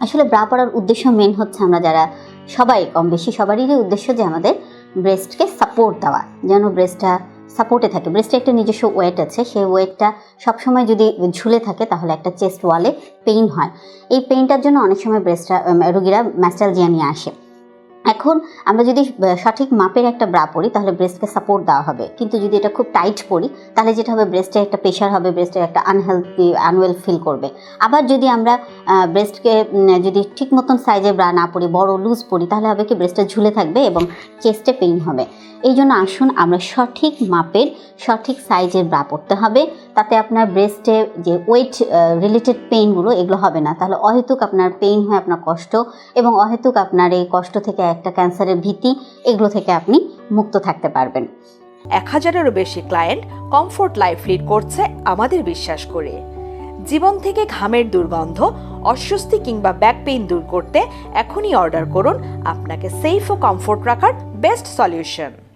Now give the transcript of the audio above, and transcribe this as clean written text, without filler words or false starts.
আসলে ব্রা পরার উদ্দেশ্য মেন হচ্ছে আমরা যারা সবাই কম বেশি সবারই উদ্দেশ্য যে আমাদের ব্রেস্টকে সাপোর্ট দেওয়া, যেন ব্রেস্টটা সাপোর্টে থাকে। ব্রেস্টে একটা নিজস্ব ওয়েট আছে, সেই ওয়েটটা সবসময় যদি ঝুলে থাকে তাহলে একটা চেস্ট ওয়ালে পেইন হয়। এই পেইনটার জন্য অনেক সময় রোগীরা ম্যাস্টালজিয়া নিয়ে আসে। এখন আমরা যদি সঠিক মাপের একটা ব্রা পরি তাহলে ব্রেস্টকে সাপোর্ট দেওয়া হবে, কিন্তু যদি এটা খুব টাইট পরি তাহলে যেটা হবে ব্রেস্টে একটা প্রেশার হবে, ব্রেস্টে একটা আনওয়েল ফিল করবে। আবার যদি আমরা ব্রেস্টকে যদি ঠিক মতন সাইজের ব্রা না পরি, বড় লুজ পরি, তাহলে হবে কি ব্রেস্টটা ঝুলে থাকবে এবং চেস্টে পেইন হবে। এই জন্য আসুন আমরা সঠিক মাপের সঠিক সাইজের ব্রা পরতে হবে, তাতে আপনার ব্রেস্টে যে ওয়েট রিলেটেড পেইনগুলো এগুলো হবে না। তাহলে অহেতুক আপনার পেইন হয়, আপনার কষ্ট, এবং অহেতুক আপনার এই কষ্ট থেকে একটা ক্যান্সারের ভীতি, এগুলো থেকে আপনি মুক্ত থাকতে পারবেন। 1000-এরও বেশি ক্লায়েন্ট কমফোর্ট লাইফ লিড করছে আমাদের বিশ্বাস করে। জীবন থেকে ঘামের দুর্গন্ধ, অস্বস্তি কিংবা ব্যাক পেইন দূর করতে এখনই অর্ডার করুন আপনাকে সেফ ও কমফোর্ট রাখার বেস্ট সলিউশন।